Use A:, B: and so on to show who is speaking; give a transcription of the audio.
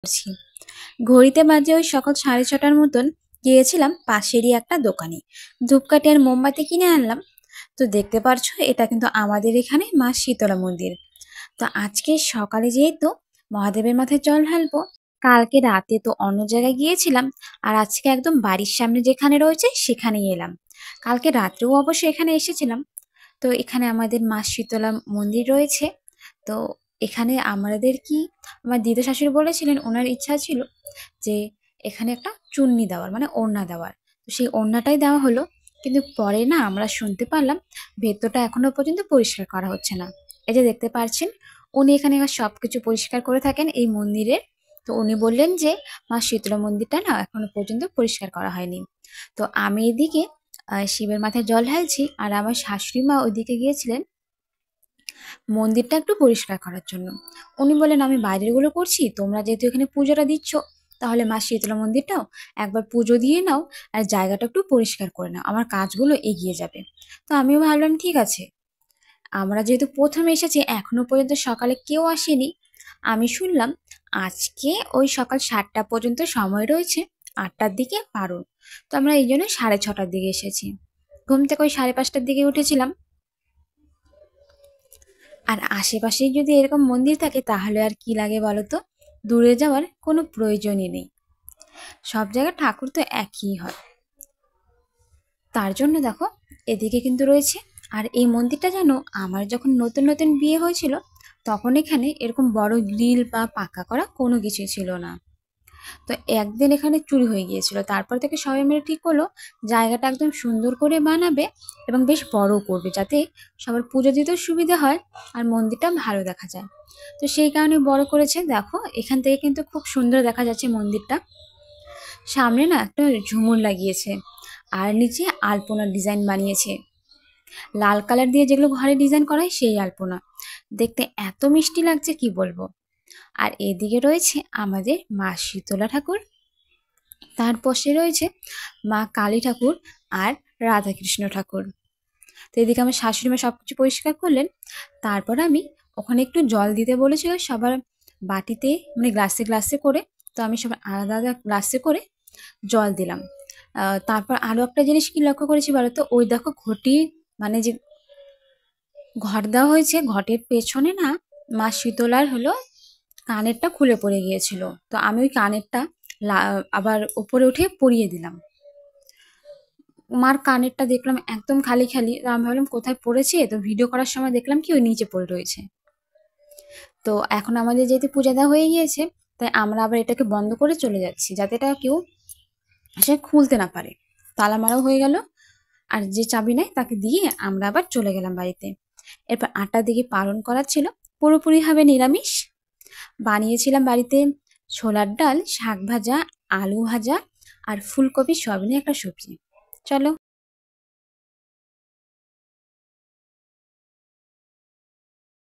A: করছি। ঘড়িতে বাজে ওই সকাল 6:30টার মতন গিয়েছিলাম পাশেরই একটা দোকানে। ধূপকাঠি আর মোমবাতি কিনে আনলাম। তো দেখতে পারছো এটা কিন্তু আমাদের এখানে মা শীতলা মন্দির। তো আজকে সকালে যেহেতু মহাদেবের মাথায় জল ঢালবো, কালকে রাতে তো অন্য জায়গায় গিয়েছিলাম, আর আজকে একদম বাড়ির সামনে যেখানে রয়েছে সেখানেই এলাম। কালকে রাত্রেও অবশ্য এখানে এসেছিলাম। তো এখানে আমাদের মা শীতলা মন্দির রয়েছে। তো এখানে আমার দিদা শাশুড়ি বলেছিলেন ওনার ইচ্ছা ছিল যে এখানে একটা চুন্নি দেওয়ার, মানে ওড়না দেওয়ার। তো সেই ওড়নাটাই দেওয়া হলো। কিন্তু পরে না আমরা শুনতে পারলাম ভেতরটা এখনো পর্যন্ত পরিষ্কার করা হচ্ছে না। এই যে দেখতে পাচ্ছেন, উনি এখানে সবকিছু পরিষ্কার করে থাকেন এই মন্দিরের। তো উনি বললেন যে মা শীতলা মন্দিরটা না এখনো পর্যন্ত পরিষ্কার করা হয়নি। তো আমি এদিকে শিবের মাথায় জল ঢালছি, আর আমার শাশুড়ি মা ওইদিকে গিয়েছিলেন মন্দিরটা একটু পরিষ্কার করার জন্য। উনি বললেন আমি বাইরের গুলো করছি, তোমরা যেহেতু এখানে পুজোটা দিচ্ছ, তাহলে মা শীতলা মন্দিরটাও একবার পুজো দিয়ে নাও, আর জায়গাটা একটু পরিষ্কার করে নাও, আমার কাজগুলো এগিয়ে যাবে। তো আমিও ভাবলাম ঠিক আছে, আমরা যেহেতু প্রথমে এসেছি এখনো পর্যন্ত সকালে কেউ আসেনি, আমি শুনলাম আজকে ওই সকাল 7টা পর্যন্ত সময় রয়েছে, 8টার দিকে পারুন। তো আমরা এই জন্য 6:30টার দিকে এসেছি। ঘুম থেকে ওই 5:30টার দিকে উঠেছিলাম। আর আশেপাশেই যদি এরকম মন্দির থাকে তাহলে আর কি লাগে বলো তো, দূরে যাওয়ার কোনো প্রয়োজনই নেই। সব জায়গায় ঠাকুর তো একই হয়। তার জন্য দেখো এদিকে কিন্তু রয়েছে। আর এই মন্দিরটা জানো, আমার যখন নতুন নতুন বিয়ে হয়েছিল তখন এখানে এরকম বড় গ্রিল বা পাকা করা কোনো কিছুই ছিল না। তো একদিন এখানে চুরি হয়ে গিয়েছিল, তারপর থেকে সবাই মিলে ঠিক হলো জায়গাটা একদম সুন্দর করে বানাবে এবং বেশ বড় করবে, যাতে সবার পুজো দিতেও সুবিধা হয় আর মন্দিরটা ভালো দেখা যায়। তো সেই কারণে বড় করেছে। দেখো এখান থেকে কিন্তু খুব সুন্দর দেখা যাচ্ছে মন্দিরটা। সামনে না একটা ঝুমুর লাগিয়েছে, আর নিচে আলপনার ডিজাইন বানিয়েছে, লাল কালার দিয়ে যেগুলো ঘরে ডিজাইন করা হয় সেই আলপনা। দেখতে এত মিষ্টি লাগছে কি বলবো। আর এদিকে রয়েছে আমাদের মা শীতলা ঠাকুর, তার পাশে রয়েছে মা কালী ঠাকুর আর রাধাকৃষ্ণ ঠাকুর। তো এদিকে আমার শাশুড়ি মা সবকিছু পরিষ্কার করলেন। তারপর আমি ওখানে একটু জল দিতে বলেছিল সবার বাটিতে, মানে গ্লাসে গ্লাসে করে। তো আমি সবার আলাদা আলাদা গ্লাসে করে জল দিলাম। তারপর আরও একটা জিনিস কি লক্ষ্য করেছি বলো তো, ওই দেখো ঘটি, মানে যে ঘট দেওয়া হয়েছে ঘটের পেছনে না মা শীতলার কানেরটা খুলে পড়ে গিয়েছিল। তো আমি ওই কানেরটা আবার উপরে উঠে পরিয়ে দিলাম। মার কানেরটা দেখলাম একদম খালি খালি, তো আমি ভাবলাম কোথায় পড়েছে, তো ভিডিও করার সময় দেখলাম কি ওই নিচে পড়ে রয়েছে। তো এখন আমাদের যেহেতু পূজা দেওয়া হয়ে গিয়েছে, তাই আমরা আবার এটাকে বন্ধ করে চলে যাচ্ছি, যাতে এটা কেউ সে খুলতে না পারে। তালা মারাও হয়ে গেল, আর যে চাবি নেয় তাকে দিয়ে আমরা আবার চলে গেলাম বাড়িতে। এরপর 8টার দিকে পালন করা ছিল, পুরোপুরিভাবে নিরামিষ। বানিয়েছিলাম বাড়িতে ছোলার ডাল, শাক ভাজা, আলু ভাজা আর ফুলকপি সয়াবিনের একটা সবজি। চলো।